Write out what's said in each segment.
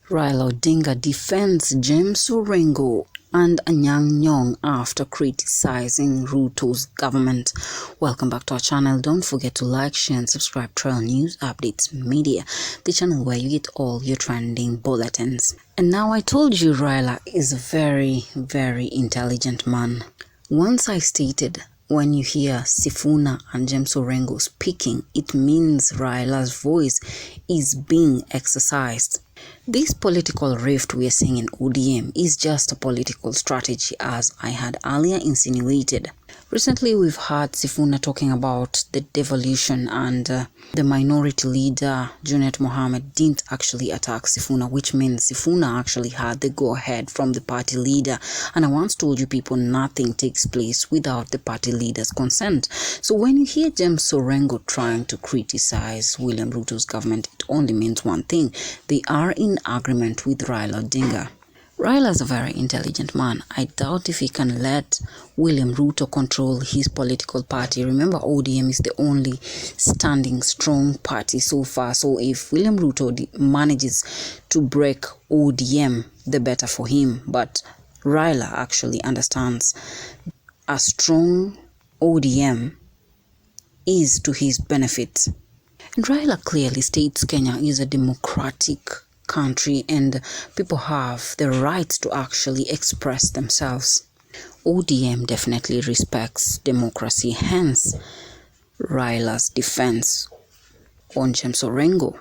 Raila Odinga defends James Orengo and Anyang' Nyong'o after criticizing Ruto's government. Welcome back to our channel. Don't forget to like, share and subscribe to our news updates media, the channel where you get all your trending bulletins. And now, I told you Raila is a very intelligent man. Once I stated, when you hear Sifuna and James Orengo speaking, it means Raila's voice is being exercised. This political rift we are seeing in ODM is just a political strategy, as I had earlier insinuated. Recently, we've heard Sifuna talking about the devolution, and the minority leader, Junet Mohammed, didn't actually attack Sifuna, which means Sifuna actually had the go-ahead from the party leader. And I once told you people, nothing takes place without the party leader's consent. So when you hear James Orengo trying to criticize William Ruto's government, it only means one thing: they are in agreement with Raila Odinga. Raila is a very intelligent man. I doubt if he can let William Ruto control his political party. Remember, ODM is the only standing strong party so far. So if William Ruto manages to break ODM, the better for him. But Raila actually understands a strong ODM is to his benefit. And Raila clearly states Kenya is a democratic country and people have the right to actually express themselves. ODM definitely respects democracy, hence Raila's defense on James Orengo.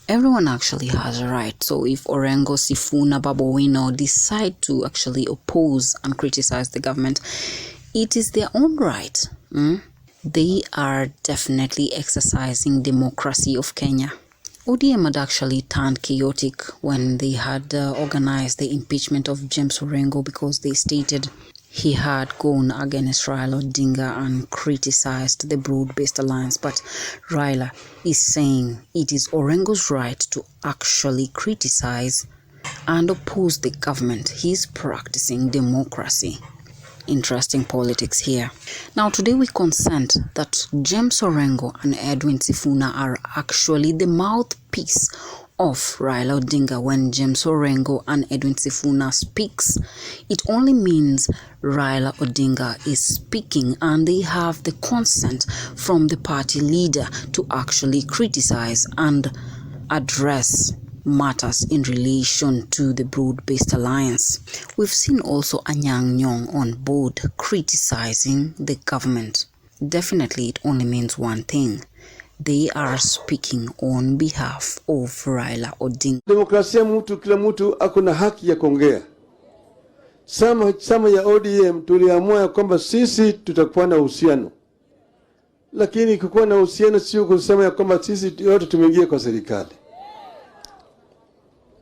Everyone actually has a right. So if Orengo, Sifuna, Babowino decide to actually oppose and criticize the government, it is their own right. They are definitely exercising democracy of Kenya. ODM had actually turned chaotic when they had organized the impeachment of James Orengo, because they stated he had gone against Raila Odinga and criticized the broad-based alliance. But Raila is saying it is Orengo's right to actually criticize and oppose the government. He's practicing democracy. Interesting politics here. Now, today we consent that James Orengo and Edwin Sifuna are actually the mouthpiece of Raila Odinga. When James Orengo and Edwin Sifuna speaks, it only means Raila Odinga is speaking, and they have the consent from the party leader to actually criticize and address matters in relation to the broad-based alliance. We've seen also Anyang' Nyong'o on board criticizing the government. Definitely it only means one thing: they are speaking on behalf of Raila Odinga. Demokrasia kila mtu akuna haki ya kuongea. Sama ya ODM tuliamua kwamba sisi tutakuwa na uhusiano. Lakini kukuwa na uhusiano sio kusema ya kwamba sisi yote tumeingia kwa serikali.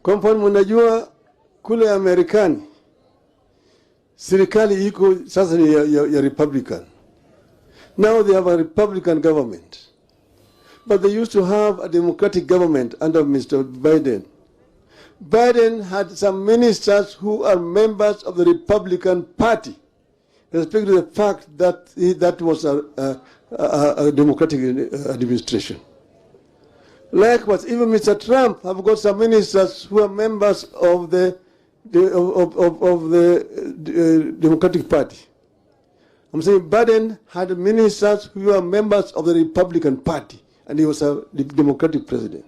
Kwa mfano, mnajua kule Amerikani serikali iko sasa ni ya Republican. Now they have a Republican government. But they used to have a Democratic government under Mr. Biden. Biden had some ministers who are members of the Republican Party, respect to the fact that that was a Democratic administration. Likewise, even Mr. Trump have got some ministers who are members of the Democratic Party. I'm saying Biden had ministers who are members of the Republican Party, and he was a Democratic president.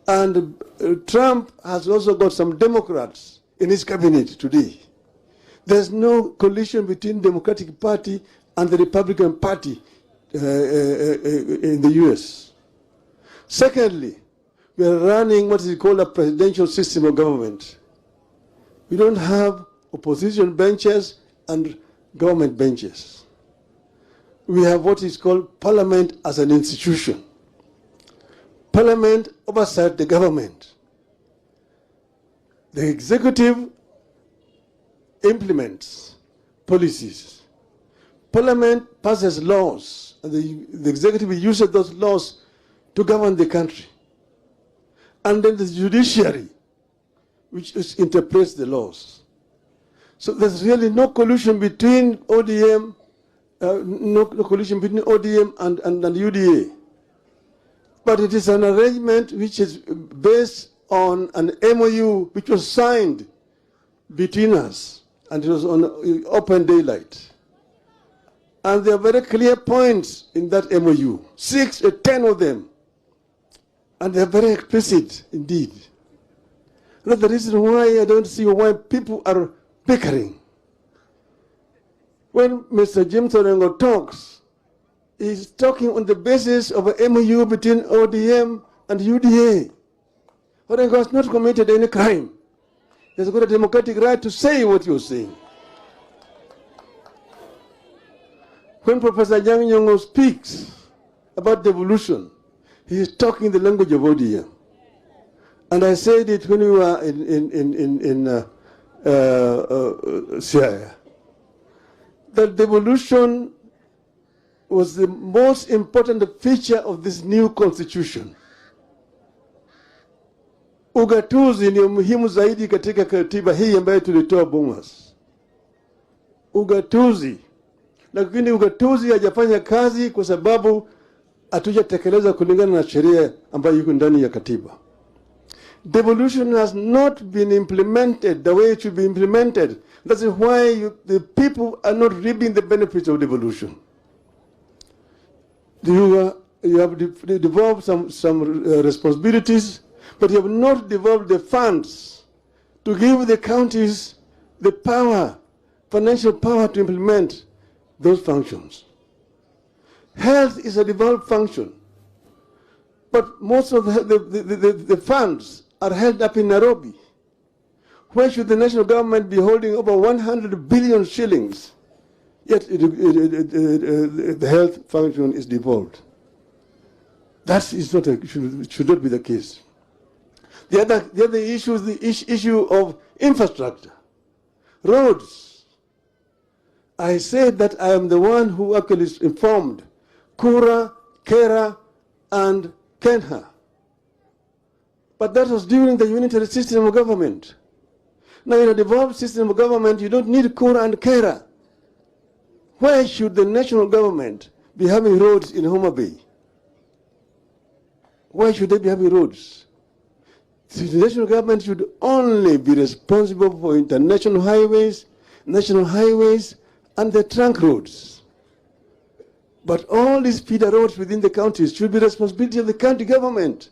And Trump has also got some Democrats in his cabinet today. There's no collision between Democratic Party and the Republican Party in the U.S. Secondly, we are running what is called a presidential system of government. We don't have opposition benches and government benches. We have what is called parliament as an institution. Parliament oversight the government. The executive implements policies. Parliament passes laws, and the executive uses those laws to govern the country. And then the judiciary, which interprets the laws. So there's really no collusion between ODM, no collusion between ODM and UDA. But it is an arrangement which is based on an MOU which was signed between us, and it was on open daylight. And there are very clear points in that MOU, 6 or 10 of them, and they are very explicit indeed. That's the reason why I don't see why people are bickering. When Mr. James Orengo talks, he's talking on the basis of an MOU between ODM and UDA. Orengo has not committed any crime. He has got a democratic right to say what you're saying. When Professor Yang Nyong'o speaks about devolution, he is talking the language of ODM. And I said it when we were in Syria. That devolution was the most important feature of this new constitution. Ugatuzi ni muhimu zaidi katika katiba hii ambayo tulitoa Bomas. Ugatuzi. Lakini ugatuzi hajafanya kazi kwa sababu hatujatekeleza kulingana na sheria ambayo iko ndani ya katiba. Devolution has not been implemented the way it should be implemented. That's why the people are not reaping the benefits of devolution. You have devolved some responsibilities, but you have not devolved the funds to give the counties the power, financial power to implement those functions. Health is a devolved function, but most of the funds are held up in Nairobi. Where should the national government be holding over 100 billion shillings, yet the health function is devolved? That is not should not be the case. The other issue is the issue of infrastructure, roads. I said that I am the one who actually informed Kura, Kera, and Kenha. But that was during the unitary system of government. Now, in a devolved system of government, you don't need Kura and Kera. Why should the national government be having roads in Homa Bay? Why should they be having roads? The national government should only be responsible for international highways, national highways, and the trunk roads. But all these feeder roads within the counties should be the responsibility of the county government.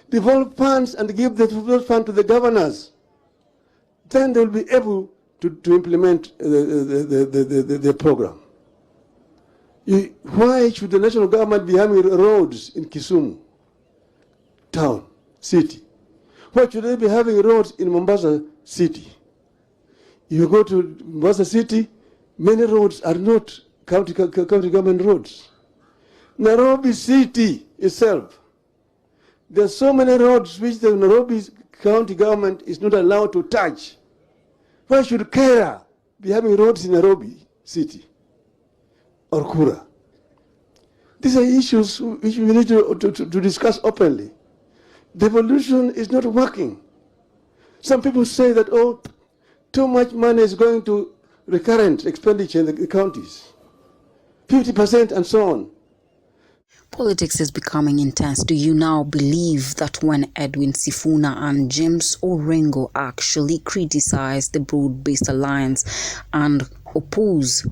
Devolve funds and give those funds to the governors. Then they will be able to implement the program. Why should the national government be having roads in Kisumu town, city? Why should they be having roads in Mombasa city? You go to Mombasa city, many roads are not county government roads. Nairobi city itself, there are so many roads which the Nairobi county government is not allowed to touch. Why should Kera be having roads in Nairobi city or Kura? These are issues which we need to discuss openly. Devolution is not working. Some people say that, oh, too much money is going to recurrent expenditure in the counties, 50% and so on. Politics is becoming intense. Do you now believe that when Edwin Sifuna and James Orengo actually criticize the broad-based alliance and oppose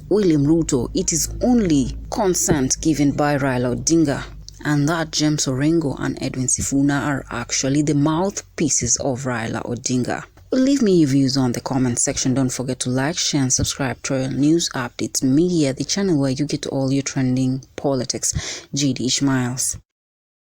William Ruto, it is only consent given by Raila Odinga, and that James Orengo and Edwin Sifuna are actually the mouthpieces of Raila Odinga? Leave me your views on the comment section. Don't forget to like, share and subscribe to Royal News Updates Media, the channel where you get all your trending politics. GD Ishmaels.